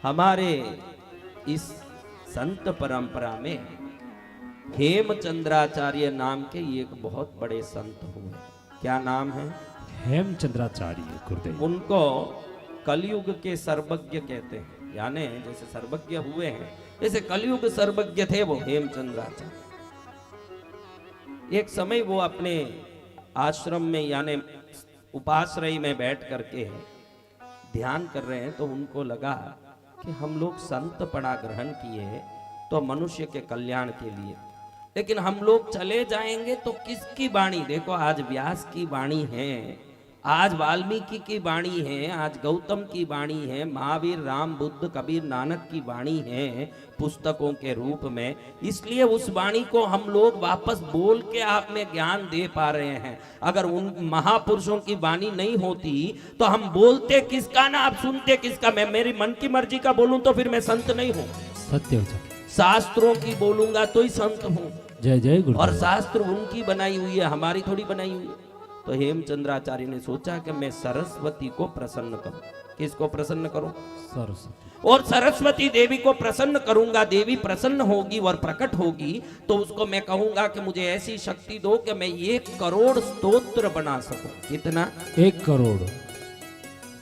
हमारे इस संत परंपरा में हेमचंद्राचार्य नाम के एक बहुत बड़े संत हुए। क्या नाम है? हेमचंद्राचार्य गुरुदेव। उनको कलयुग के सर्वज्ञ कहते हैं, यानी जैसे सर्वज्ञ हुए हैं जैसे कलयुग सर्वज्ञ थे वो हेमचंद्राचार्य। एक समय वो अपने आश्रम में यानी उपाश्रय में बैठ करके ध्यान कर रहे हैं, तो उनको लगा कि हम लोग संत पड़ा ग्रहण किए तो मनुष्य के कल्याण के लिए, लेकिन हम लोग चले जाएंगे तो किसकी वाणी? देखो आज व्यास की वाणी है, आज वाल्मीकि की वाणी है, आज गौतम की वाणी है, महावीर, राम, बुद्ध, कबीर, नानक की वाणी है पुस्तकों के रूप में। इसलिए उस वाणी को हम लोग वापस बोल के आप में ज्ञान दे पा रहे हैं। अगर उन महापुरुषों की वाणी नहीं होती तो हम बोलते किसका ना, आप सुनते किसका? मैं मेरी मन की मर्जी का बोलूं तो फिर मैं संत नहीं हूं। सत्य शास्त्रों की बोलूंगा तो ही संत हूं। जय जय गुरु। और शास्त्र उनकी बनाई हुई है, हमारी थोड़ी बनाई हुई है। तो हेमचंद्राचार्य ने सोचा कि मैं सरस्वती को प्रसन्न करूं। किसको प्रसन्न करूं? सरस्वती। और सरस्वती देवी को प्रसन्न करूंगा, देवी प्रसन्न होगी और प्रकट होगी तो उसको मैं कहूंगा कि मुझे ऐसी शक्ति दो कि मैं 1 करोड़ स्तोत्र बना सकूं। कितना? 1 करोड़।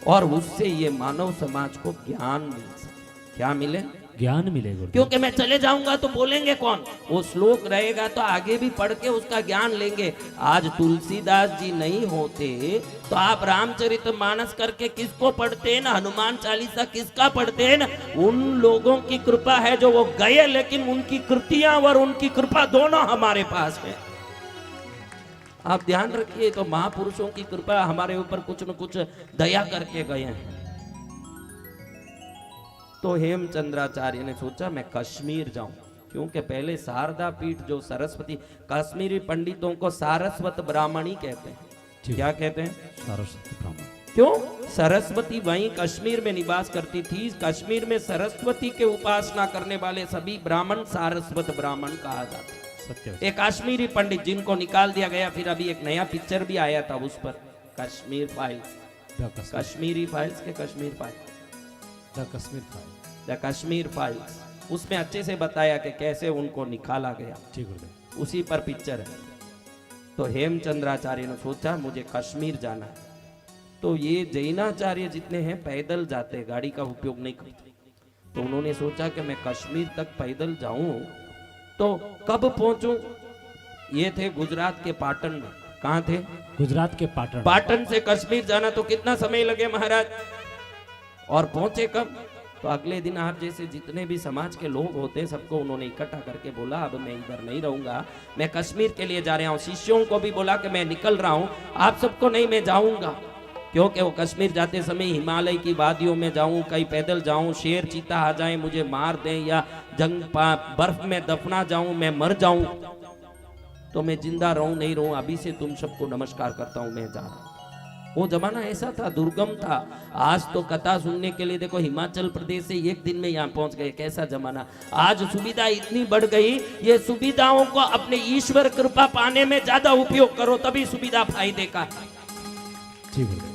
और उससे ये मानव समाज को ज्ञान मिल सके। क्या मिले? ज्ञान मिलेगा। क्योंकि मैं चले जाऊंगा तो बोलेंगे कौन? वो श्लोक रहेगा तो आगे भी पढ़ के उसका ज्ञान लेंगे। आज तुलसीदास जी नहीं होते तो आप रामचरितमानस करके किसको पढ़ते ना, हनुमान चालीसा किसका पढ़ते ना? उन लोगों की कृपा है जो वो गए, लेकिन उनकी कृतियां और उनकी कृपा दोनों हमारे पास है। आप ध्यान रखिए, तो महापुरुषों की कृपा हमारे ऊपर कुछ न कुछ दया करके गए हैं। तो हेमचंद्राचार्य ने सोचा मैं कश्मीर जाऊं, क्योंकि पहले शारदा पीठ जो सरस्वती, कश्मीरी पंडितों को सारस्वत ब्राह्मणी कहते हैं। क्या कहते हैं? सरस्वती ब्राह्मण। क्यों? सरस्वती वहीं कश्मीर में निवास करती थी। कश्मीर में सरस्वती के उपासना करने वाले सभी ब्राह्मण सारस्वत ब्राह्मण कहा जाता है। सत्य। एक कश्मीरी पंडित जिनको निकाल दिया गया, फिर अभी एक नया पिक्चर भी आया था उस पर, कश्मीर फाइल्स। कश्मीरी फाइल्स के Kashmir files, the Kashmir file, the Kashmir files. उसमें अच्छे से बताया कि कैसे उनको निकाला गया। ठीक है, उसी पर पिक्चर है। तो हेमचंद्राचार्य ने सोचा मुझे कश्मीर जाना है। तो ये जैनाचार्य जितने हैं पैदल जाते, गाड़ी का उपयोग नहीं करते। तो उन्होंने सोचा कि मैं कश्मीर तक पैदल जाऊं तो कब पहुंचूं? ये थे गुजरात के पाटन में। कहां थे? गुजरात के पाटन। पाटन से कश्मीर जाना तो कितना समय लगे महाराज? और पहुंचे कब? तो अगले दिन आप जैसे जितने भी समाज के लोग होते हैं सबको उन्होंने इकट्ठा करके बोला अब मैं इधर नहीं रहूंगा, मैं कश्मीर के लिए जा रहा हूँ। शिष्यों को भी बोला कि मैं निकल रहा हूँ, आप सबको नहीं, मैं जाऊंगा। क्योंकि वो कश्मीर जाते समय हिमालय की वादियों में जाऊं, कहीं पैदल जाऊं, शेर चीता आ जाए मुझे मार दें, या बर्फ में दफना जाऊं, मैं मर जाऊं, तो मैं जिंदा रहूं नहीं रहूं, अभी से तुम सबको नमस्कार करता हूं, मैं जा रहा हूं। वो जमाना ऐसा था, दुर्गम था। आज तो कथा सुनने के लिए देखो हिमाचल प्रदेश से एक दिन में यहाँ पहुंच गए। कैसा जमाना! आज सुविधा इतनी बढ़ गई, ये सुविधाओं को अपने ईश्वर कृपा पाने में ज्यादा उपयोग करो, तभी सुविधा फायदे का। ठीक है।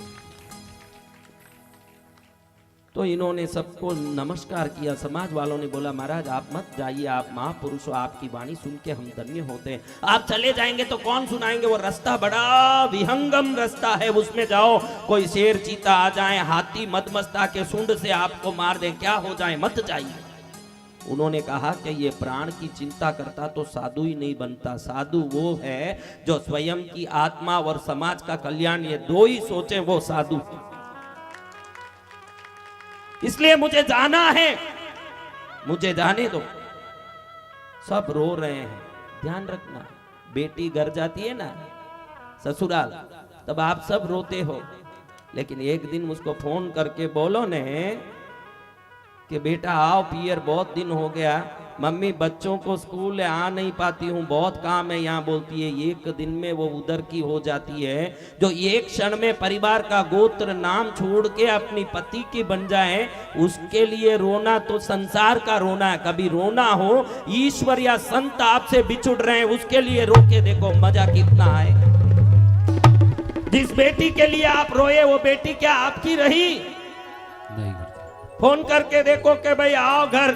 तो इन्होंने सबको नमस्कार किया। समाज वालों ने बोला महाराज आप मत जाइए, आप महापुरुष हो, आपकी वाणी सुन के हम धन्य होते हैं। आप चले जाएंगे तो कौन सुनाएंगे? वो रास्ता बड़ा विहंगम रास्ता है, उसमें जाओ कोई शेर चीता आ जाए, हाथी मदमस्ता के सूंड से आपको मार दे, क्या हो जाए, मत जाइए। उन्होंने कहा कि ये प्राण की चिंता करता तो साधु ही नहीं बनता। साधु वो है जो स्वयं की आत्मा और समाज का कल्याण, ये दो ही सोचे, वो साधु। इसलिए मुझे जाना है, मुझे जाने दो। सब रो रहे हैं। ध्यान रखना, बेटी घर जाती है ना ससुराल, तब आप सब रोते हो, लेकिन एक दिन उसको फोन करके बोलो ने कि बेटा आओ पियर, बहुत दिन हो गया, मम्मी बच्चों को स्कूल आ नहीं पाती हूँ, बहुत काम है यहाँ, बोलती है। एक दिन में वो उधर की हो जाती है। जो एक क्षण में परिवार का गोत्र नाम छोड़ के अपनी पति की बन जाए, उसके लिए रोना तो संसार का रोना है। कभी रोना हो ईश्वर या संत आपसे बिछुड़ रहे हैं, उसके लिए रो के देखो मजा कितना आए। जिस बेटी के लिए आप रोए वो बेटी क्या आपकी रही? नहीं। फोन करके देखो कि भाई आओ घर,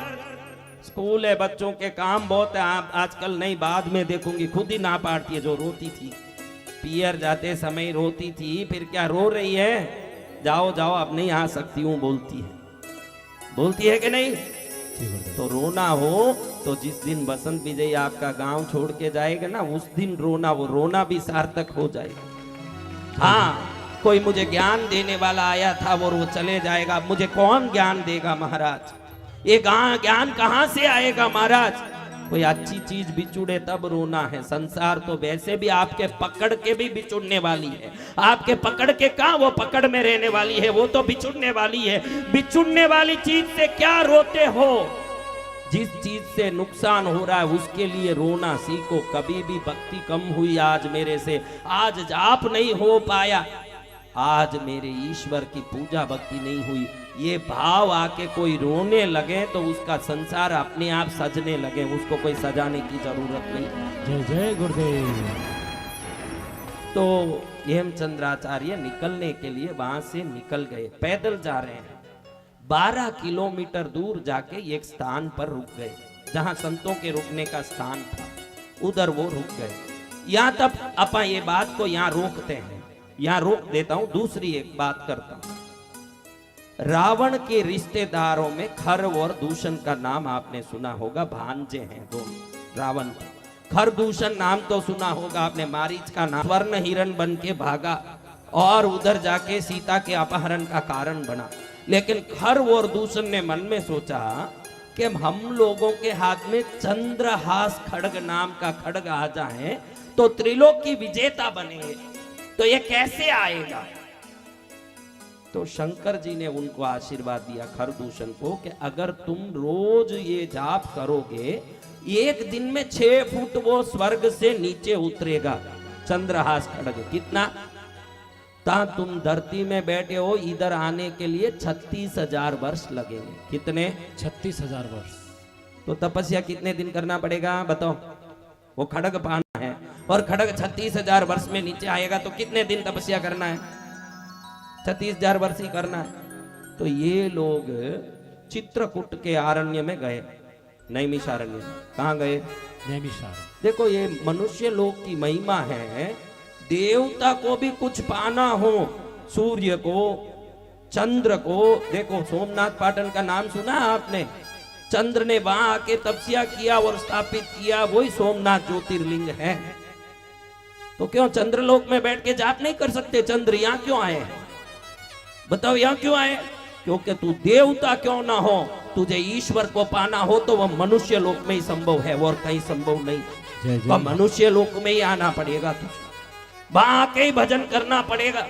स्कूल है, बच्चों के काम बहुत है, आप आजकल नहीं, बाद में देखूंगी, खुद ही ना पाड़ती है। जो रोती थी पियर जाते समय रोती थी, फिर क्या रो रही है, जाओ जाओ अब नहीं आ सकती हूँ बोलती है कि नहीं? जी गुरुदेव। तो रोना हो तो जिस दिन बसंत विजय आपका गांव छोड़ के जाएगा ना, उस दिन रोना, वो रोना भी सार्थक हो जाएगा। हाँ, कोई मुझे ज्ञान देने वाला आया था, वो चले जाएगा, मुझे कौन ज्ञान देगा महाराज? ये ज्ञान कहां से आएगा महाराज? कोई अच्छी चीज बिछुड़े तब रोना है। संसार तो वैसे भी आपके पकड़ के भी बिछुड़ने वाली है। आपके पकड़ के कहां वो पकड़ में रहने वाली है, वो तो बिछुड़ने वाली है। बिछुड़ने वाली चीज से क्या रोते हो? जिस चीज से नुकसान हो रहा है उसके लिए रोना सीखो। कभी भी भक्ति कम हुई आज मेरे से, आज जाप नहीं हो पाया, आज मेरे ईश्वर की पूजा भक्ति नहीं हुई, ये भाव आके कोई रोने लगे तो उसका संसार अपने आप सजने लगे, उसको कोई सजाने की जरूरत नहीं। जय जय गुरुदेव। तो हेमचंद्राचार्य निकलने के लिए वहां से निकल गए, पैदल जा रहे हैं। 12 किलोमीटर दूर जाके एक स्थान पर रुक गए, जहां संतों के रुकने का स्थान था, उधर वो रुक गए। यहां तक अपन ये बात को यहां रोकते हैं, यहां रोक देता हूं, दूसरी एक बात करता हूं। रावण के रिश्तेदारों में खर और दूषण का नाम आपने सुना होगा, भांजे हैं दोनों रावण के। खर दूषण नाम तो सुना होगा आपने, मारीच का नाम स्वर्ण हिरण बन के भागा और उधर जाके सीता के अपहरण का कारण बना। लेकिन खर और दूषण ने मन में सोचा कि हम लोगों के हाथ में चंद्रहास खड्ग नाम का खड्ग आ जाए तो त्रिलोक की विजेता बनेंगे, तो ये कैसे आएगा? तो शंकर जी ने उनको आशीर्वाद दिया खरदूषण को कि अगर तुम रोज ये जाप करोगे, एक दिन में 6 फुट वो स्वर्ग से नीचे उतरेगा चंद्रहास खड्ग। कितना? ता तुम धरती में बैठे हो, इधर आने के लिए 36,000 वर्ष लगेंगे। कितने? 36,000 वर्ष। तो तपस्या कितने दिन करना पड़ेगा बताओ? वो खड्ग पाना है और खड्ग 36,000 वर्ष में नीचे आएगा, तो कितने दिन तपस्या करना है? 36,000 वर्ष ही करना है। तो ये लोग चित्रकूट के आरण्य में गए, नैमिषारण्य। कहाँ गए? नैमिषारण्य। देखो ये मनुष्य लोक की महिमा है, देवता को भी कुछ पाना हो, सूर्य को, चंद्र को, देखो सोमनाथ पाटन का नाम सुना आपने? चंद्र ने वहां आके तपस्या किया और स्थापित किया, वही सोमनाथ ज्योतिर्लिंग है। तो क्यों चंद्रलोक में बैठ के जाप नहीं कर सकते? चंद्र यहाँ क्यों आए? बताओ यहाँ क्यों आए? क्योंकि तू देवता क्यों ना हो, तुझे ईश्वर को पाना हो तो वह मनुष्य लोक में ही संभव है, और कहीं संभव नहीं। वह मनुष्य लोक में ही आना पड़ेगा, तुझे वहां आके ही भजन करना पड़ेगा।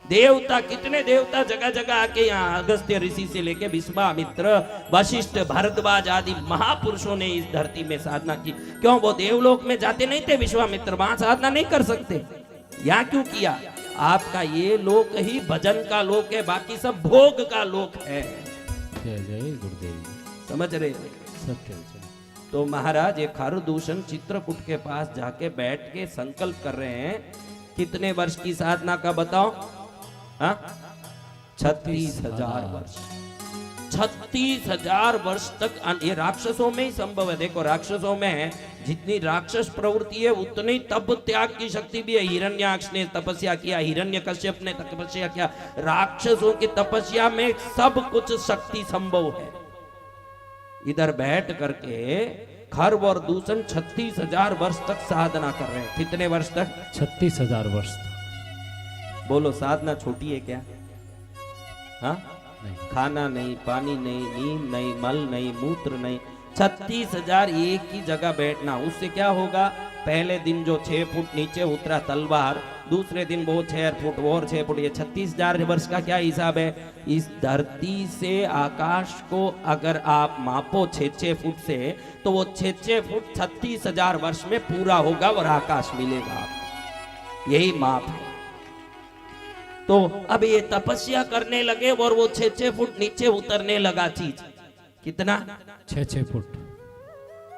देवता, कितने देवता जगह जगह आके यहाँ, अगस्त्य ऋषि से लेके विश्वामित्र, वशिष्ठ, भारद्वाज आदि महापुरुषों ने इस धरती में साधना की। क्यों? वो देवलोक में जाते नहीं थे विश्वामित्र, वहां साधना नहीं कर सकते? यहाँ क्यों किया? आपका ये लोक ही भजन का लोक है, बाकी सब भोग का लोक है। जय जय गुरुदेव। समझ रहे? सत्य। तो महाराज ये खरदूषण चित्रकूट के पास जाके बैठ के संकल्प कर रहे हैं। कितने वर्ष की साधना का बताओ? 36,000 वर्ष। 36,000 वर्ष तक। ये राक्षसों में ही संभव है। देखो राक्षसों में जितनी राक्षस प्रवृत्ति है उतनी तप त्याग की शक्ति भी है। हिरण्याक्ष ने तपस्या किया, हिरण्यकश्यप ने तपस्या किया। राक्षसों की तपस्या में सब कुछ शक्ति संभव है। इधर बैठ करके खर और दूषण 36,000 वर्ष तक साधना कर रहे हैं। कितने वर्ष तक? 36,000 वर्ष। बोलो साधना छोटी है क्या? हाँ, नहीं। खाना नहीं, पानी नहीं, नींद नहीं, मल नहीं, मूत्र नहीं, 36,000 एक ही जगह बैठना। उससे क्या होगा? पहले दिन जो 6 फुट नीचे उतरा तलवार, दूसरे दिन वो 6 फुट और 6 फुट, ये 36,000 वर्ष का क्या हिसाब है? इस धरती से आकाश को अगर आप मापो 6-6 फुट से, तो वो 6-6 फुट 36,000 वर्ष में पूरा होगा और आकाश मिलेगा आपको। यही माप है। तो अब ये तपस्या करने लगे और वो 6-6 फुट नीचे उतरने लगा चीज। कितना? 6-6 फुट।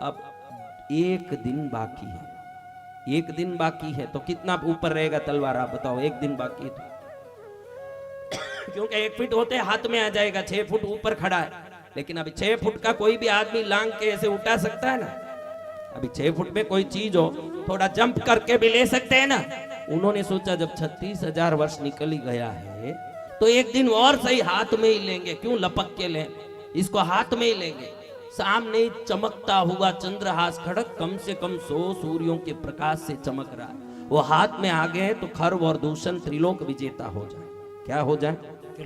अब एक दिन बाकी है, एक दिन बाकी है, तो कितना ऊपर रहेगा तलवार? आप बताओ, एक दिन बाकी है तो क्योंकि 1 फीट होते हाथ में आ जाएगा, 6 फुट ऊपर खड़ा है। लेकिन अभी 6 फुट का कोई भी आदमी लांग के ऐसे उठा सकता है ना। अभी 6 फुट में कोई चीज हो थोड़ा जंप करके भी ले सकते हैं ना। उन्होंने सोचा जब 36,000 वर्ष निकल ही गया है तो एक दिन और सही हाथ में ही लेंगे, क्यों लपक के लें, इसको हाथ में ही लेंगे। सामने चमकता हुआ चंद्रहास खड़ग कम से कम 100 सूर्यों के प्रकाश से चमक रहा है। वो हाथ में आ गए तो खर्व और दूषण त्रिलोक विजेता हो जाए। क्या हो जाए?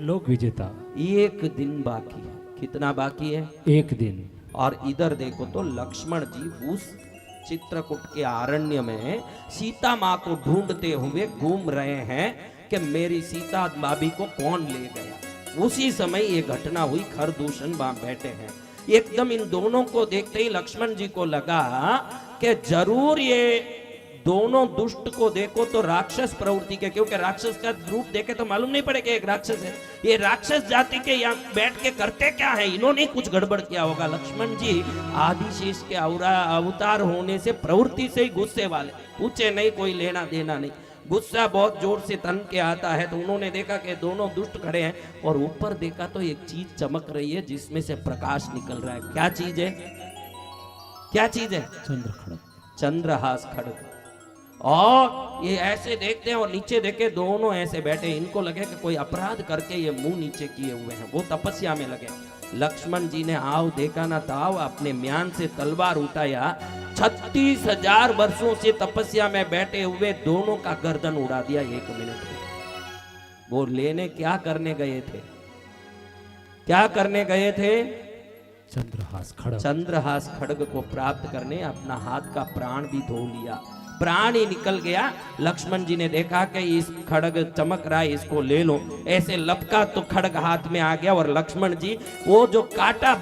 लोक विजेता। 1 दिन बाकी है। कितना बाकी है? 1 दिन। और इधर देखो तो लक्ष्मण जी उस चित्रकूट के आरण्य में सीता माँ को ढूंढते हुए घूम रहे हैं कि मेरी सीता भाभी को कौन ले गया। उसी समय ये घटना हुई, खरदूषण वहां बैठे हैं। एकदम इन दोनों को देखते ही लक्ष्मण जी को लगा कि जरूर ये दोनों दुष्ट को देखो तो राक्षस प्रवृत्ति के, क्योंकि राक्षस का रूप देखे तो मालूम नहीं पड़ेगा एक राक्षस है। ये राक्षस जाति के यहाँ बैठ के करते क्या है, इन्होंने कुछ गड़बड़ किया होगा। लक्ष्मण जी आदिशेष के अवतार होने से प्रवृत्ति से ही गुस्से वाले, पूछे नहीं, कोई लेना देना नहीं। गुस्सा बहुत जोर से तन के आता है। तो उन्होंने देखा कि दोनों दुष्ट खड़े हैं और ऊपर देखा तो एक चीज चमक रही है जिसमें से प्रकाश निकल रहा है। क्या चीज है? क्या चीज है? चंद्र खड़ग, चंद्रहास खड़ग। और ये ऐसे देखते हैं और नीचे देखे दोनों ऐसे बैठे। इनको लगे कि कोई अपराध करके ये मुंह नीचे किए हुए हैं। वो तपस्या में लगे। लक्ष्मण जी ने आओ देखा ना ताव, अपने म्यान से तलवार उठाया। 36,000 वर्षों से तपस्या में बैठे हुए दोनों का गर्दन उड़ा दिया 1 मिनट में। वो लेने क्या करने गए थे? क्या करने गए थे? चंद्रहास खड़ग। चंद्रहास खड़ग को प्राप्त करने अपना हाथ का प्राण भी धो लिया। प्राण ही निकल गया। लक्ष्मण जी ने देखा कि इस खड़ग चमक रहा है, इसको ले लो। ऐसे लपका तो खड़ग हाथ में आ गया और लक्ष्मण जी वो जो काटा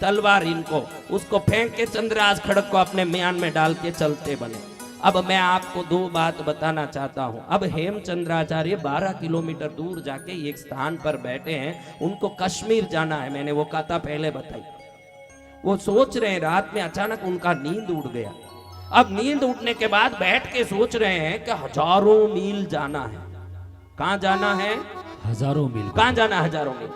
तलवार इनको, उसको फेंक के चंद्रहास खड़ग को अपने म्यान में डाल के चलते बने। अब मैं आपको 2 बात बताना चाहता हूं। अब हेमचंद्राचार्य 12 किलोमीटर दूर जाके एक स्थान पर बैठे हैं। उनको कश्मीर जाना है, मैंने वो कथा पहले बताई। वो सोच रहे हैं, रात में अचानक उनका नींद उड़ गया। अब नींद उठने के बाद बैठ के सोच रहे हैं कि हजारों मील जाना है। कहां जाना है? हजारों मील। कहां जाना? हजारों मील।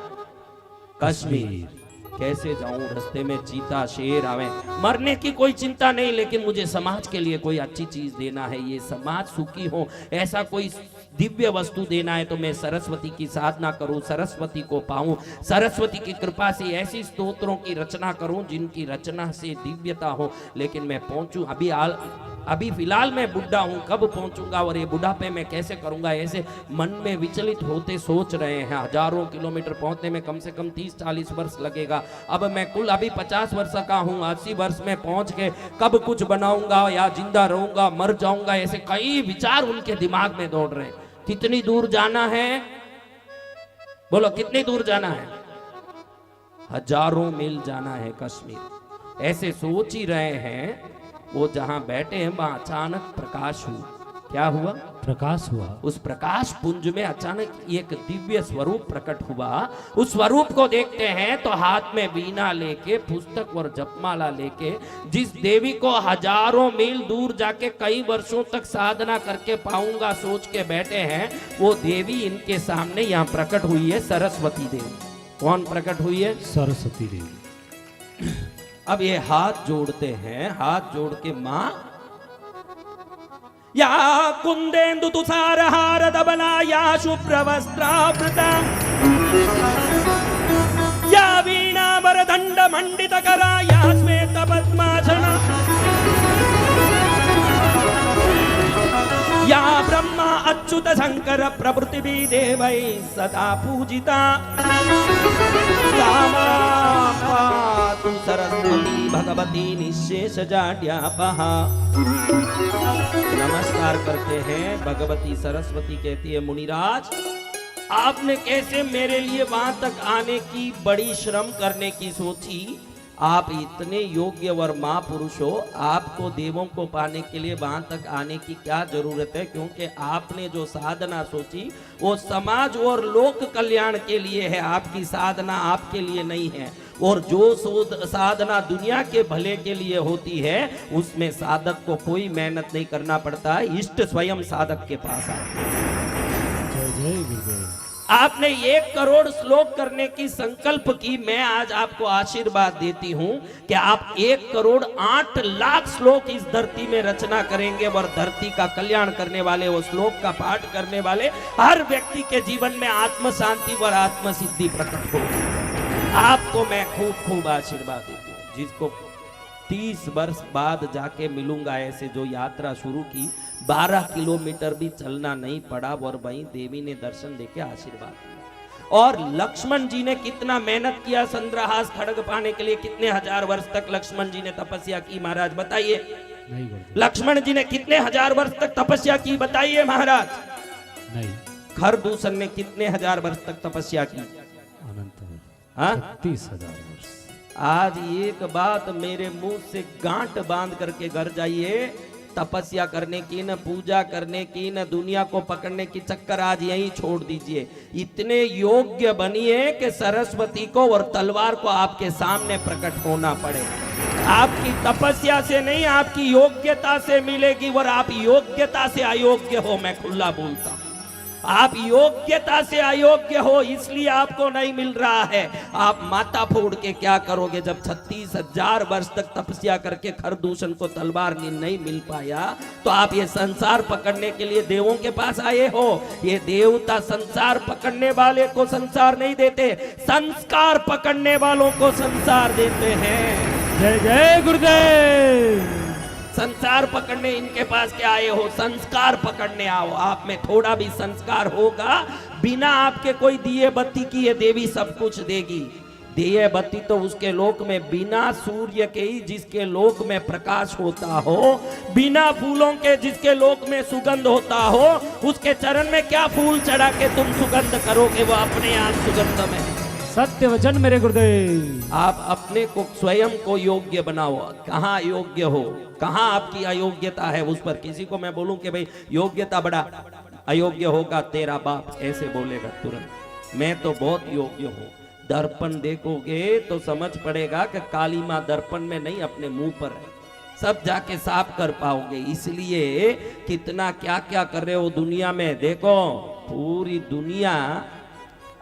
कश्मीर। कैसे जाऊं? रास्ते में चीता शेर आवे, मरने की कोई चिंता नहीं, लेकिन मुझे समाज के लिए कोई अच्छी चीज देना है, ये समाज सुखी हो ऐसा कोई दिव्य वस्तु देना है। तो मैं सरस्वती की साधना करूं, सरस्वती को पाऊं, सरस्वती की कृपा से ऐसी स्तोत्रों की रचना करूं जिनकी रचना से दिव्यता हो। लेकिन मैं पहुंचूं, अभी फिलहाल मैं बुढ़ा हूं, कब पहुंचूंगा और ये बुढ़ापे में कैसे करूंगा, ऐसे मन में विचलित होते सोच रहे हैं। हजारों किलोमीटर पहुंचने में कम से कम 30-40 वर्ष लगेगा। अब मैं कुल अभी 50 वर्ष का हूं, 80 वर्ष में पहुंच के कब कुछ बनाऊंगा या जिंदा रहूंगा, मर जाऊंगा, ऐसे कई विचार उनके दिमाग में दौड़ रहे हैं। कितनी दूर जाना है? बोलो कितनी दूर जाना है? हजारों मील जाना है कश्मीर। ऐसे सोच ही रहे हैं। वो जहां बैठे हैं वहां अचानक प्रकाश हुआ। क्या हुआ? प्रकाश हुआ। उस प्रकाश पुंज में अचानक एक दिव्य स्वरूप प्रकट हुआ। उस स्वरूप को देखते हैं तो हाथ में वीणा लेके, पुस्तक और जपमाला लेके, जिस देवी को हजारों मील दूर जाके कई वर्षों तक साधना करके पाऊंगा सोच के बैठे हैं, वो देवी इनके सामने यहाँ प्रकट हुई है, सरस्वती देवी। कौन प्रकट हुई है? सरस्वती देवी। अब ये हाथ जोड़ते हैं, हाथ जोड़ के मां या कुंदेन्दु तुषार हार दबना या शुभ्र वस्त्रावृता या वीणा वरदंड मंडित करा या श्वेत पद्मासना या ब्रह्मा अच्युत शंकर प्रभृति देवै सदा पूजिता सरस्वती भगवती निशेष जाड्यापहा। नमस्कार करते हैं। भगवती सरस्वती कहती है, मुनिराज आपने कैसे मेरे लिए वहां तक आने की, बड़ी श्रम करने की सोची। आप इतने योग्य और महापुरुष हो, आपको देवों को पाने के लिए वहां तक आने की क्या जरूरत है, क्योंकि आपने जो साधना सोची वो समाज और लोक कल्याण के लिए है। आपकी साधना आपके लिए नहीं है। और जो साधना दुनिया के भले के लिए होती है उसमें साधक को कोई मेहनत नहीं करना पड़ता है, इष्ट स्वयं साधक के पास आते हैं। जय जय गुरुदेव। आपने 1 करोड़ श्लोक करने की संकल्प की, मैं आज आपको आशीर्वाद देती हूं कि आप 1 करोड़ 8 लाख श्लोक इस धरती में रचना करेंगे और धरती का कल्याण करने वाले, वो श्लोक का पाठ करने वाले हर व्यक्ति के जीवन में आत्म शांति और आत्म सिद्धि प्रकट होगी। आपको मैं खूब खूब आशीर्वाद देती हूँ। जिसको 30 वर्ष बाद जाके मिलूंगा, ऐसे जो यात्रा शुरू की 12 किलोमीटर भी चलना नहीं पड़ा और वहीं देवी ने दर्शन देके आशीर्वाद दिया। और लक्ष्मण जी ने कितना मेहनत किया चंद्रहास खड्ग पाने के लिए, कितने हजार वर्ष तक लक्ष्मण जी ने तपस्या की महाराज बताइए। नहीं गुरुदेव, लक्ष्मण जी ने कितने हजार वर्ष तक तपस्या की बताइए महाराज। नहीं। खरदूषण ने कितने हजार वर्ष तक तपस्या की? अनंत हाँ? 36,000 वर्ष। आज एक बात मेरे मुंह से गांठ बांध करके घर जाइए, तपस्या करने की न पूजा करने की न दुनिया को पकड़ने की चक्कर आज यहीं छोड़ दीजिए। इतने योग्य बनिए कि सरस्वती को और तलवार को आपके सामने प्रकट होना पड़े। आपकी तपस्या से नहीं, आपकी योग्यता से मिलेगी। और आप योग्यता से अयोग्य हो, मैं खुला बोलता हूं। आप योग्यता से अयोग्य हो, इसलिए आपको नहीं मिल रहा है। आप माथा फोड़ के क्या करोगे जब 36,000 वर्ष तक तपस्या करके खरदूषण को तलवार नहीं मिल पाया? तो आप ये संसार पकड़ने के लिए देवों के पास आए हो। ये देवता संसार पकड़ने वाले को संसार नहीं देते, संस्कार पकड़ने वालों को संसार देते हैं। जय जय गुरुदेव। संसार पकड़ने इनके पास क्या आए हो? संस्कार पकड़ने आओ। आप में थोड़ा भी संस्कार होगा, बिना आपके कोई दिए बत्ती की ये देवी सब कुछ देगी। दिए बत्ती तो उसके लोक में, बिना सूर्य के ही जिसके लोक में प्रकाश होता हो, बिना फूलों के जिसके लोक में सुगंध होता हो, उसके चरण में क्या फूल चढ़ा के तुम सुगंध करोगे? वो अपने आप सुगंध में। सत्य वचन मेरे गुरुदेव। आप अपने को स्वयं को योग्य बनाओ। कहाँ योग्य हो, कहाँ आपकी अयोग्यता है, उस पर किसी को मैं बोलूं कि भाई योग्यता बड़ा, अयोग्य होगा तेरा बाप, ऐसे बोलेगा तुरंत। मैं तो बहुत योग्य हूँ। दर्पण देखोगे तो समझ पड़ेगा कि काली माँ दर्पण में नहीं, अपने मुंह पर है। सब जाके साफ कर पाओगे। इसलिए कितना क्या क्या कर रहे हो दुनिया में। देखो पूरी दुनिया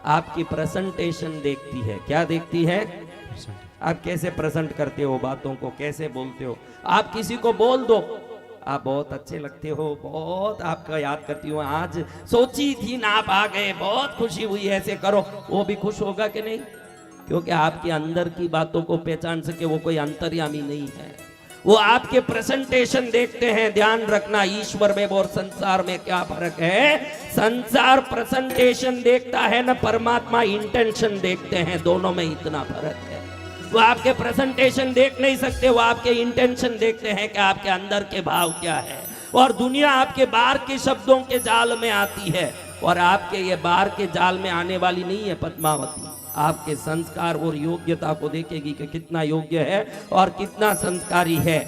आपकी प्रेजेंटेशन देखती है। क्या देखती है? आप कैसे प्रेजेंट करते हो बातों को, कैसे बोलते हो। आप किसी को बोल दो, आप बहुत अच्छे लगते हो, बहुत आपका याद करती हूँ, आज सोची थी ना आप आ गए, बहुत खुशी हुई, ऐसे करो। वो भी खुश होगा कि नहीं? क्योंकि आपके अंदर की बातों को पहचान सके वो कोई अंतर्यामी नहीं है। वो आपके प्रेजेंटेशन देखते हैं। ध्यान रखना, ईश्वर में और संसार में क्या फर्क है। संसार प्रेजेंटेशन देखता है ना, परमात्मा इंटेंशन देखते हैं। दोनों में इतना फर्क है। वो आपके प्रेजेंटेशन देख नहीं सकते, वो आपके इंटेंशन देखते हैं कि आपके अंदर के भाव क्या है। और दुनिया आपके बाहर के शब्दों के जाल में आती है, और आपके ये बाहर के जाल में आने वाली नहीं है पद्मावती। आपके संस्कार और योग्यता को देखेगी कि कितना योग्य है और कितना संस्कारी है।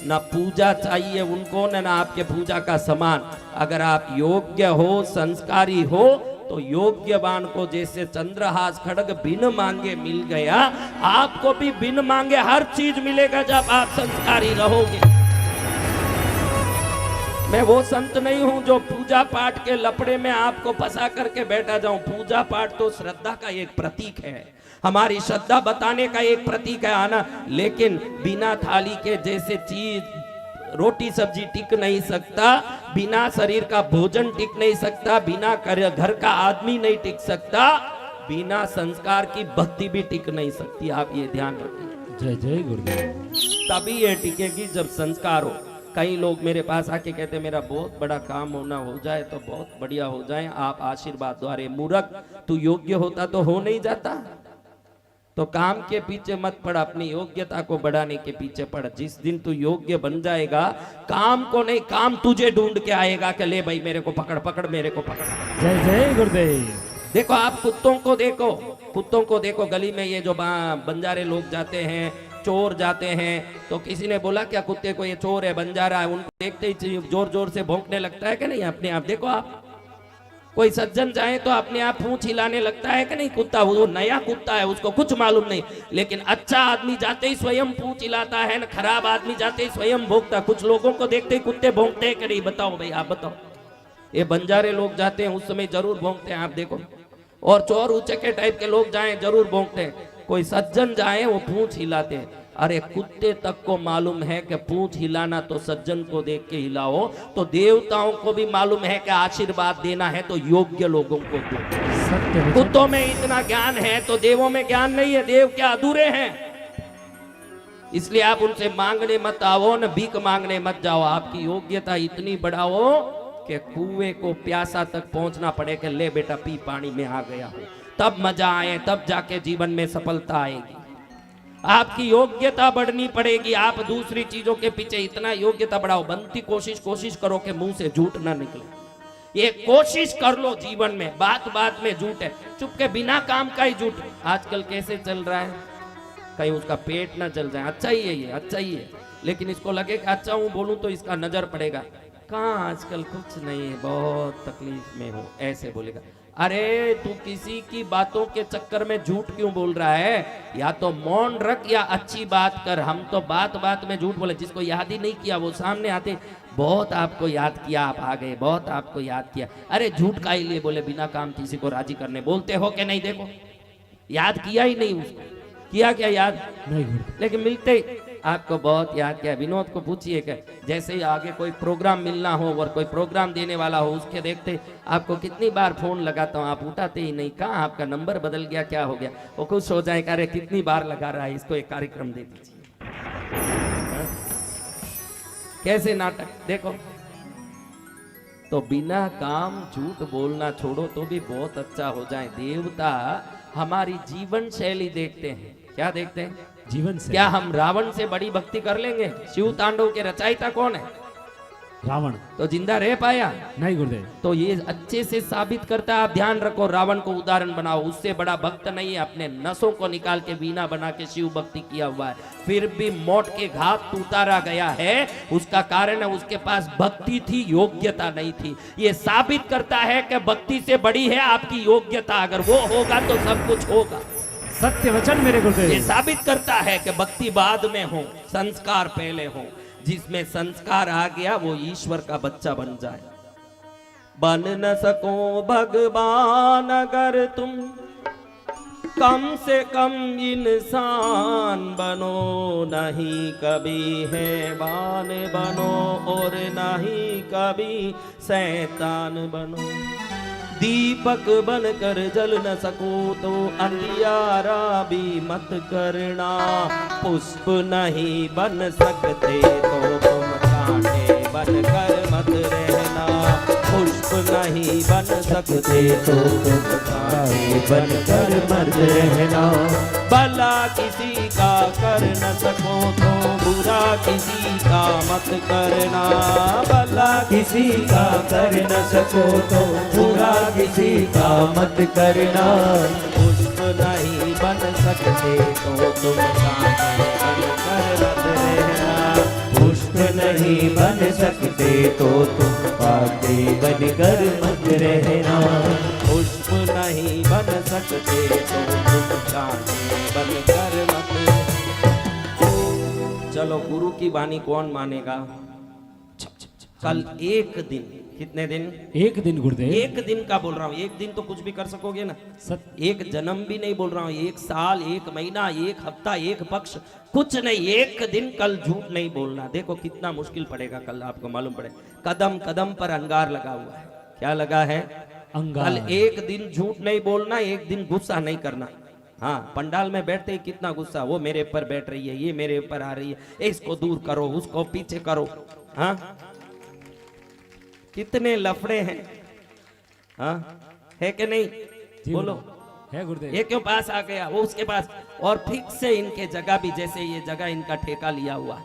ना पूजा चाहिए उनको, ना आपके पूजा का समान। अगर आप योग्य हो, संस्कारी हो, तो योग्यवान को जैसे चंद्रहास खड्ग बिन मांगे मिल गया, आपको भी बिन मांगे हर चीज मिलेगा जब आप संस्कारी रहोगे। मैं वो संत नहीं हूं जो पूजा पाठ के लपड़े में आपको फंसा करके बैठा जाऊं। पूजा पाठ तो श्रद्धा का एक प्रतीक है, हमारी श्रद्धा बताने का एक प्रतीक है आना। लेकिन बिना थाली के जैसे चीज, रोटी सब्जी टिक नहीं सकता, बिना शरीर का भोजन टिक नहीं सकता, बिना घर का आदमी नहीं टिक सकता, बिना संस्कार की भक्ति भी टिक नहीं सकती। आप ये ध्यान रखिए। जय जय गुरुदेव। तभी ये टिकेगी जब संस्कार हो। कई लोग मेरे पास आके कहते मेरा बहुत बड़ा काम होना हो जाए तो बहुत बढ़िया हो जाए, आप आशीर्वाद दो। अरे मूर्ख, तू योग्य होता तो हो नहीं जाता? तो काम के पीछे मत पड़, अपनी योग्यता को बढ़ाने के पीछे पड़। जिस दिन तू योग्य बन जाएगा, काम को नहीं, काम तुझे ढूंढ के आएगा कि ले भाई मेरे को पकड़ पकड़, मेरे को पकड़। जय जय गुरुदेव। देखो आप कुत्तों को देखो, कुत्तों को देखो, गली में ये जो बंजारे लोग जाते हैं, चोर जाते हैं, तो किसी ने बोला क्या कुत्ते को ये चोर है, बंजारा है? उनको देखते ही जोर जोर से भौंकने लगता है कि नहीं अपने आप? देखो आप, कोई सज्जन जाए तो अपने आप पूंछ हिलाने लगता है कि नहीं कुत्ता? वो नया कुत्ता है, उसको कुछ मालूम नहीं। लेकिन अच्छा आदमी जाते ही स्वयं पूंछ हिलाता है ना, खराब आदमी जाते ही स्वयं भौंकता। कुछ लोगों को देखते ही कुत्ते भौंकते हैं कि नहीं? बताओ भाई, आप बताओ। ये बंजारे लोग जाते हैं उस समय जरूर भौंकते हैं, आप देखो। और चोर उचके टाइप के लोग जाएं जरूर भौंकते हैं, कोई सज्जन जाए वो पूंछ हिलाते हैं। अरे कुत्ते तक को मालूम है कि पूंछ हिलाना तो सज्जन को देख के हिलाओ, तो देवताओं को भी मालूम है कि आशीर्वाद देना है तो योग्य लोगों को दो। सत्य वचन कुत्तों में इतना ज्ञान है तो देवों में ज्ञान नहीं है, देव क्या अधूरे हैं। इसलिए आप उनसे मांगने मत आओ, न भीख मांगने मत जाओ। आपकी योग्यता इतनी बढ़ाओ कि कुएं को प्यासा तक पहुंचना पड़े कि ले बेटा पी, पानी में आ गया हो, तब मजा आए, तब जाके जीवन में सफलता आएगी। आपकी योग्यता बढ़नी पड़ेगी। आप दूसरी चीजों के पीछे इतना योग्यता बढ़ाओ, बनती कोशिश करो कि मुंह से झूठ ना निकले। ये कोशिश कर लो जीवन में। बात बात में झूठ है, चुप के बिना काम का ही झूठ। आजकल कैसे चल रहा है, कहीं उसका पेट ना चल जाए, अच्छा ही है ये, अच्छा ही है, लेकिन इसको लगे कि अच्छा हूं बोलूं तो इसका नजर पड़ेगा। कहाँ आजकल कुछ नहीं है, बहुत तकलीफ में हो, ऐसे बोलेगा। अरे तू किसी की बातों के चक्कर में झूठ क्यों बोल रहा है? या तो मौन रख या अच्छी बात कर। हम तो बात बात में झूठ बोले, जिसको याद ही नहीं किया वो सामने आते, बहुत आपको याद किया, आप आ गए, बहुत आपको याद किया। अरे झूठ का ही लिए बोले, बिना काम किसी को राजी करने बोलते हो कि नहीं? देखो याद किया ही नहीं, उसको किया क्या याद नहीं गुरुदेव। लेकिन मिलते ही आपको बहुत याद किया। विनोद को पूछिए कि जैसे ही आगे कोई प्रोग्राम मिलना हो और कोई प्रोग्राम देने वाला हो, उसके देखते आपको कितनी बार फोन लगाता हूँ, आप उठाते ही नहीं। कहाँ आपका नंबर बदल गया, क्या हो गया? वो खुश हो जाए, अरे कितनी बार लगा रहा है, इसको एक कार्यक्रम दे दीजिए। कैसे नाटक देखो। तो बिना काम झूठ बोलना छोड़ो तो भी बहुत अच्छा हो जाए। देवता हमारी जीवन शैली देखते हैं। क्या देखते हैं? जीवन से। क्या हम रावण से बड़ी भक्ति कर लेंगे? शिव तांडव के रचयिता कौन है? रावण। तो जिंदा रह पाया नहीं गुरुदेव। तो ये अच्छे से साबित करता है। आप ध्यान रखो, रावण को उदाहरण बनाओ, उससे बड़ा भक्त नहीं है। अपने नसों को निकाल के वीणा बना के शिव भक्ति किया हुआ है, फिर भी मौत के घाट उतारा गया है। उसका कारण है उसके पास भक्ति थी, योग्यता नहीं थी। ये साबित करता है कि भक्ति से बड़ी है आपकी योग्यता। अगर वो होगा तो सब कुछ होगा। सत्य वचन मेरे ये गुरुदेव। साबित करता है कि भक्ति बाद में हो, संस्कार पहले हो। जिसमें संस्कार आ गया वो ईश्वर का बच्चा बन जाए। बन न सको भगवान अगर तुम कम से कम इंसान बनो, नहीं कभी हैवान बनो और नहीं कभी शैतान बनो। दीपक बनकर जल न सको तो अंधियारा भी मत करना। पुष्प नहीं बन सकते तो तुम कांटे बनकर मत रहना। पुष्प नहीं बन सकते तो तुम कांटे बनकर मत रहना। भला किसी का कर न सको तो बुरा किसी का मत करना। भला किसी का कर न सको तो बुरा किसी का मत करना। पुष्प नहीं बन सकते तो तुम कांटे बनकर मत रहना। पुष्प नहीं बन सकते तो तुम कांटे बनकर मत रहना। पुष्प नहीं बन सकते तो तुम कांटे बनकर मत। चलो गुरु की वाणी कौन मानेगा? कल एक दिन, कितने दिन? एक दिन गुरुदेव। एक दिन का बोल रहा हूँ, एक दिन तो कुछ भी कर सकोगे ना। एक जन्म भी नहीं बोल रहा हूँ, एक साल, एक महीना, एक हफ्ता, एक पक्ष, कुछ नहीं, एक दिन कल झूठ नहीं बोलना। देखो कितना मुश्किल पड़ेगा कल, आपको मालूम पड़े। कदम कदम पर अंगार लगा हुआ है। क्या लगा है? अंगार। कल एक दिन झूठ नहीं बोलना, एक दिन गुस्सा नहीं करना। हाँ, पंडाल में बैठते ही कितना गुस्सा, वो मेरे ऊपर बैठ रही है, ये मेरे ऊपर आ रही है, इसको दूर करो, उसको पीछे करो। हाँ, कितने लफड़े हैं। हाँ, है कि नहीं? बोलो है गुरुदेव। ये क्यों पास आ गया, वो उसके पास। और फिक्स से इनके जगह भी, जैसे ये जगह इनका ठेका लिया हुआ है,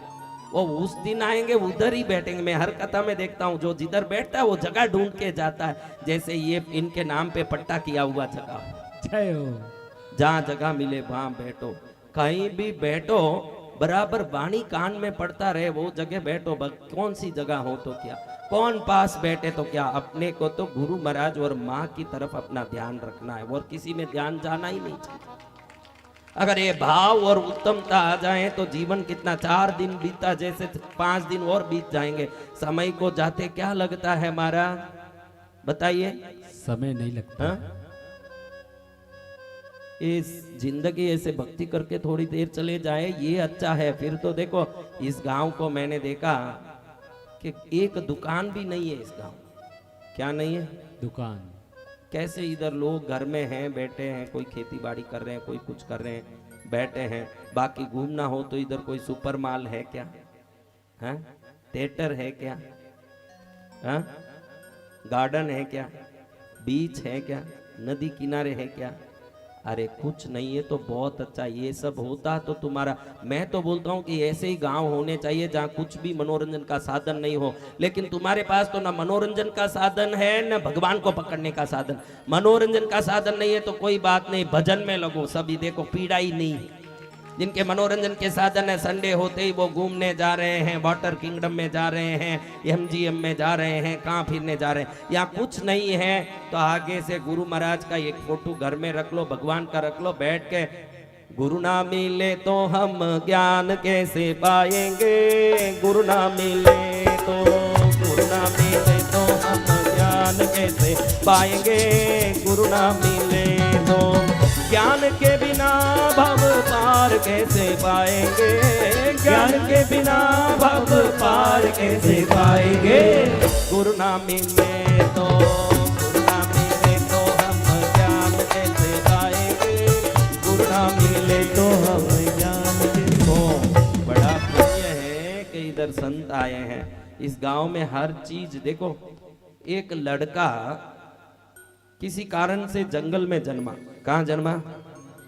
वो उस दिन आएंगे उधर ही बैठेंगे। मैं हर कथा में देखता हूँ, जो जिधर बैठता है वो जगह ढूंढ के जाता है। जैसे ये इनके नाम पे पट्टा किया हुआ जगह, जय हो। जहाँ जगह मिले वहां बैठो, कहीं भी बैठो, बराबर वाणी कान में पड़ता रहे, वो जगह बैठो। कौन सी जगह हो तो क्या, कौन पास बैठे तो क्या, अपने को तो गुरु महाराज और माँ की तरफ अपना ध्यान रखना है, और किसी में ध्यान जाना ही नहीं चाहिए। अगर ये भाव और उत्तमता आ जाए तो जीवन कितना, 4 दिन बीता जैसे 5 दिन और बीत जाएंगे। समय को जाते क्या लगता है हमारा, बताइए? समय नहीं लगता। हाँ? इस जिंदगी ऐसे भक्ति करके थोड़ी देर चले जाए ये अच्छा है। फिर तो देखो इस गांव को मैंने देखा कि एक दुकान भी नहीं है इस गांव। क्या नहीं है? दुकान। कैसे इधर लोग घर में हैं, बैठे हैं, कोई खेती बाड़ी कर रहे हैं, कोई कुछ कर रहे हैं, बैठे हैं। बाकी घूमना हो तो इधर कोई सुपर माल है क्या? हाँ? थिएटर है क्या? हाँ? गार्डन है क्या? बीच है क्या? नदी किनारे है क्या? अरे कुछ नहीं है। तो बहुत अच्छा, ये सब होता तो तुम्हारा, मैं तो बोलता हूँ कि ऐसे ही गांव होने चाहिए जहाँ कुछ भी मनोरंजन का साधन नहीं हो। लेकिन तुम्हारे पास तो ना मनोरंजन का साधन है न भगवान को पकड़ने का साधन। मनोरंजन का साधन नहीं है तो कोई बात नहीं, भजन में लगो। सभी देखो पीड़ा ही नहीं है। जिनके मनोरंजन के साधन है, संडे होते ही वो घूमने जा रहे हैं, वाटर किंगडम में जा रहे हैं, एमजीएम में जा रहे हैं, कहाँ फिरने जा रहे हैं। यहाँ कुछ नहीं है तो आगे से गुरु महाराज का एक फोटो घर में रख लो, भगवान का रख लो, बैठ के गुरु ना मिले तो हम ज्ञान कैसे पाएंगे, गुरु ना मिले तो, गुरु ना मिले तो हम ज्ञान कैसे पाएंगे, गुरु ना मिले तो ज्ञान के बिना भव पार कैसे पाएंगे, ज्ञान के बिना भव पार कैसे पाएंगे, गुरु ना मिले तो, गुरु ना मिले तो हम ज्ञान कैसे पाएंगे, गुरु ना मिले तो हम ज्ञान कैसे। बड़ा पुण्य है कि इधर संत आए हैं। इस गांव में हर चीज देखो। एक लड़का किसी कारण से जंगल में जन्मा। कहाँ जन्मा?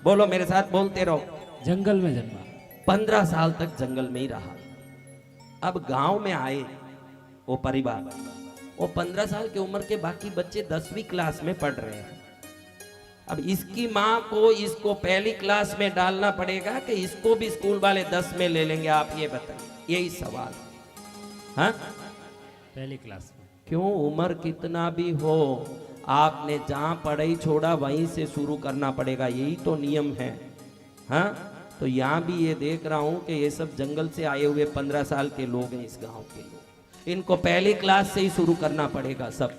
बोलो मेरे साथ, बोलते रहो। जंगल में जन्मा। 15 साल तक जंगल में ही रहा। अब गांव में आए वो परिवार, वो 15 साल की उम्र के बाकी बच्चे 10वीं क्लास में पढ़ रहे हैं। अब इसकी माँ को इसको पहली क्लास में डालना पड़ेगा कि इसको भी स्कूल वाले 10 में ले लेंगे? आप ये बताइए, यही सवाल। हाँ, पहली क्लास में। क्यों? उम्र कितना भी हो, आपने जहां पढ़ाई छोड़ा वहीं से शुरू करना पड़ेगा, यही तो नियम है। हाँ, तो यहाँ भी ये देख रहा हूं कि ये सब जंगल से आए हुए 15 साल के लोग हैं, इस गांव के लोग। इनको पहली क्लास से ही शुरू करना पड़ेगा सब।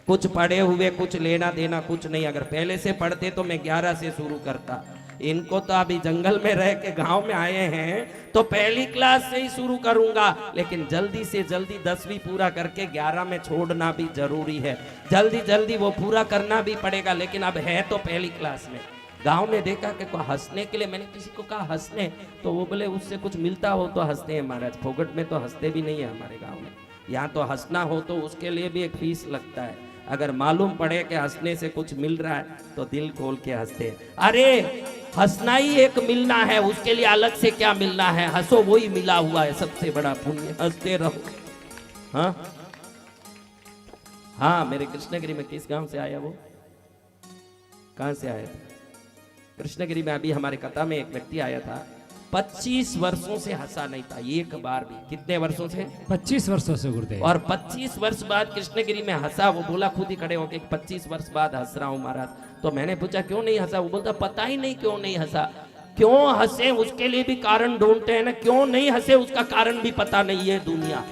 कुछ पढ़े हुए कुछ लेना देना कुछ नहीं। अगर पहले से पढ़ते तो मैं 11 से शुरू करता। इनको तो अभी जंगल में रह के गांव में आए हैं तो पहली क्लास से ही शुरू करूंगा। लेकिन जल्दी से जल्दी 10वीं पूरा करके 11 में छोड़ना भी जरूरी है। जल्दी जल्दी वो पूरा करना भी पड़ेगा। लेकिन अब है तो पहली क्लास में। गांव में देखा कि कोई हंसने के लिए, मैंने किसी को कहा हंसने, तो वो बोले उससे कुछ मिलता हो तो हंसते हैं महाराज। फोगट में तो हंसते भी नहीं है हमारे गाँव में। यहाँ तो हंसना हो तो उसके लिए भी एक फीस लगता है। अगर मालूम पड़े कि हंसने से कुछ मिल रहा है तो दिल खोल के हंसते हैं। अरे हंसना ही एक मिलना है, उसके लिए अलग से क्या मिलना है? हंसो, वही मिला हुआ है सबसे बड़ा पुण्य। हंसते रहो। हाँ हाँ, मेरे कृष्णगिरी में किस गांव से आया वो? कहां से आया था? कृष्णगिरी में अभी हमारे कथा में एक व्यक्ति आया था, 25 वर्षों से हंसा नहीं था एक बार भी। कितने वर्षों से? 25 वर्षों से गुरुदेव। और 25 वर्ष बाद कृष्णगिरी में हंसा। वो बोला खुद ही खड़े होके 25 वर्ष बाद हंस रहा हूं महाराज। तो मैंने पूछा क्यों नहीं हंसा? वो बोलता पता ही नहीं क्यों नहीं हंसा। क्यों हंसे उसके लिए भी कारण ढूंढते हैं ना, क्यों नहीं हंसे उसका कारण भी पता नहीं है दुनिया।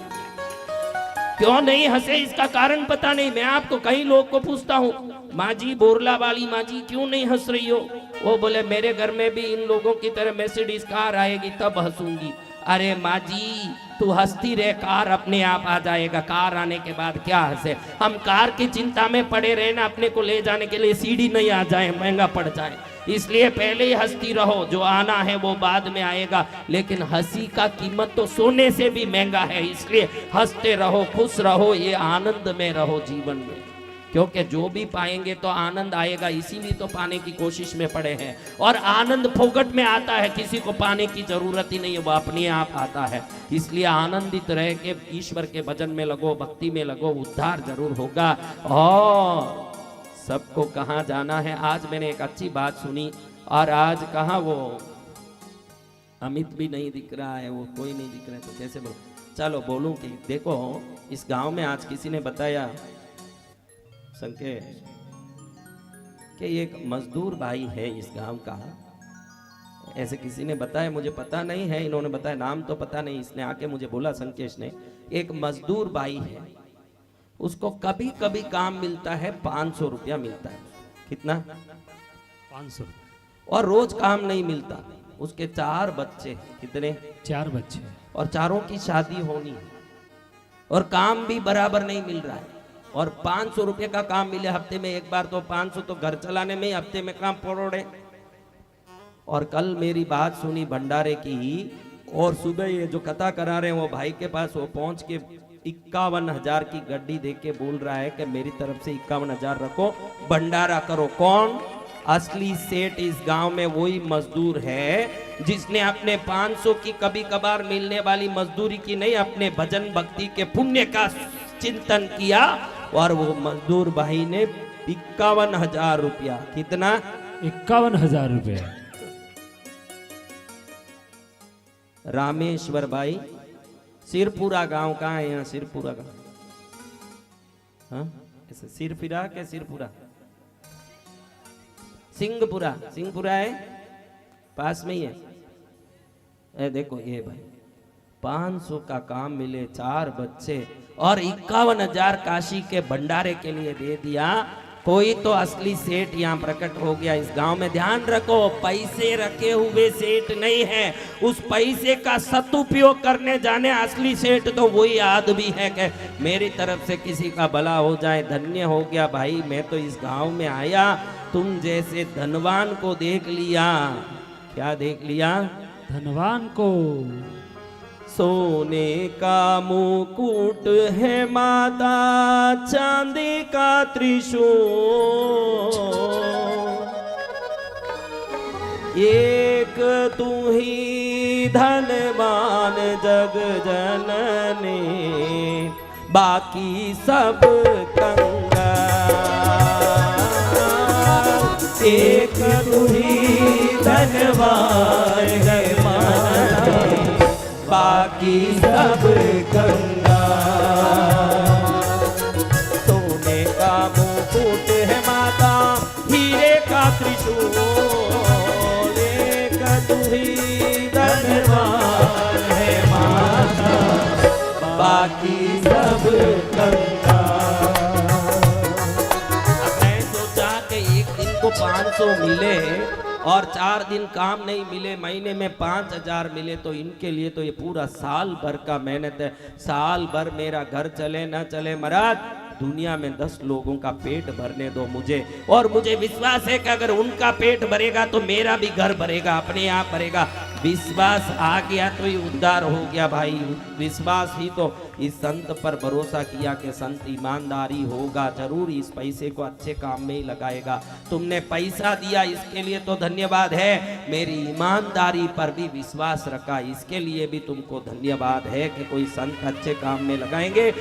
क्यों नहीं हंसे इसका कारण पता नहीं। मैं आपको कई लोग को पूछता हूँ, माँ जी, बोरला वाली माँ जी क्यों नहीं हंस रही हो? वो बोले मेरे घर में भी इन लोगों की तरह मैर्सिडीज कार आएगी तब हंसूंगी। अरे माँ जी, तू हंसती रहे, कार अपने आप आ जाएगा। कार आने के बाद क्या हंसे? हम कार की चिंता में पड़े रहे ना, अपने को ले जाने के लिए सीढ़ी नहीं आ जाए, महंगा पड़ जाए। इसलिए पहले ही हंसती रहो, जो आना है वो बाद में आएगा। लेकिन हंसी का कीमत तो सोने से भी महंगा है। इसलिए हंसते रहो, खुश रहो, ये आनंद में रहो जीवन में। क्योंकि जो भी पाएंगे तो आनंद आएगा, इसीलिए तो पाने की कोशिश में पड़े हैं। और आनंद फोगट में आता है, किसी को पाने की जरूरत ही नहीं है, वो अपने आप आता है। इसलिए आनंदित रह के ईश्वर के भजन में लगो, भक्ति में लगो, उद्धार जरूर होगा। और सबको कहाँ जाना है? आज मैंने एक अच्छी बात सुनी। और आज कहाँ वो अमित भी नहीं दिख रहा है, वो कोई नहीं दिख रहा है, तो कैसे बोलो? चलो बोलूं कि देखो, इस गांव में आज किसी ने बताया संकेत कि एक मजदूर भाई है इस गांव का। ऐसे किसी ने बताया, मुझे पता नहीं है, इन्होंने बताया, नाम तो पता नहीं। इसने आके मुझे बोला, संकेश ने, एक मजदूर भाई है, उसको कभी कभी काम मिलता है 500 रुपया मिलता है। कितना? 500। और रोज काम नहीं मिलता। उसके 4 बच्चे, कितने? 4 बच्चे। और चारों की शादी होनी है और काम भी बराबर नहीं मिल रहा है। और 500 रुपये का काम मिले हफ्ते में एक बार, तो 500 तो घर चलाने में ही हफ्ते में काम पड़ोड़े। और कल मेरी बात सुनी भंडारे की, और सुबह ये जो कथा करा रहे हैं वो भाई के पास वो पहुंच के 51,000 की गड्डी देख के बोल रहा है कि मेरी तरफ से 51,000 रखो, भंडारा करो। कौन? असली सेठ इस गांव में वही मजदूर है जिसने अपने 500 की कभी कभार मिलने वाली मजदूरी की नहीं, अपने भजन भक्ति के पुण्य का चिंतन किया। और वो मजदूर भाई ने 51,000 रुपया, कितना? 51,000 रुपये। रामेश्वर भाई, सिरपुरा गांव कहाँ है? यहाँ सिरपुरा गांव, हाँ ऐसे सिरपुरा के सिरपुरा, सिंहपुरा, सिंहपुरा है पास में ही है। ए देखो ये भाई 500 का काम मिले, 4 बच्चे और 51,000 काशी के भंडारे के लिए दे दिया। कोई तो असली सेठ यहाँ प्रकट हो गया इस गांव में। ध्यान रखो, पैसे रखे हुए सेठ नहीं है, उस पैसे का सदुपयोग करने जाने असली सेठ तो वही आदमी है कि मेरी तरफ से किसी का भला हो जाए। धन्य हो गया भाई, मैं तो इस गांव में आया, तुम जैसे धनवान को देख लिया। क्या देख लिया? धनवान को। सोने का मुकुट है माता, चांदी का त्रिशूल, एक तू ही धनवान जग जननी, बाकी सब कंगाल। एक तू ही धनवान जग जननी, बाकी सब कंगाल। सोने का मुकुट है माता, हीरे का त्रिशूल, एक तू ही धनवान है माता, बाकी सब कंगाल। अब मैं सोचा कि एक दिन को 500 मिले और 4 दिन काम नहीं मिले, महीने में 5,000 मिले, तो इनके लिए तो ये पूरा साल भर का मेहनत है। साल भर मेरा घर चले न चले महाराज, दुनिया में 10 लोगों का पेट भरने दो मुझे, और मुझे विश्वास है कि अगर उनका पेट भरेगा तो मेरा भी घर भरेगा, अपने आप भरेगा। विश्वास आ गया तो ये उद्धार हो गया भाई। विश्वास ही तो इस संत पर भरोसा किया कि संत ईमानदारी होगा, जरूर इस पैसे को अच्छे काम में ही लगाएगा। तुमने पैसा दिया इसके लिए तो धन्यवाद है, मेरी ईमानदारी पर भी विश्वास रखा इसके लिए भी तुमको धन्यवाद है कि कोई संत अच्छे काम में लगाएंगे।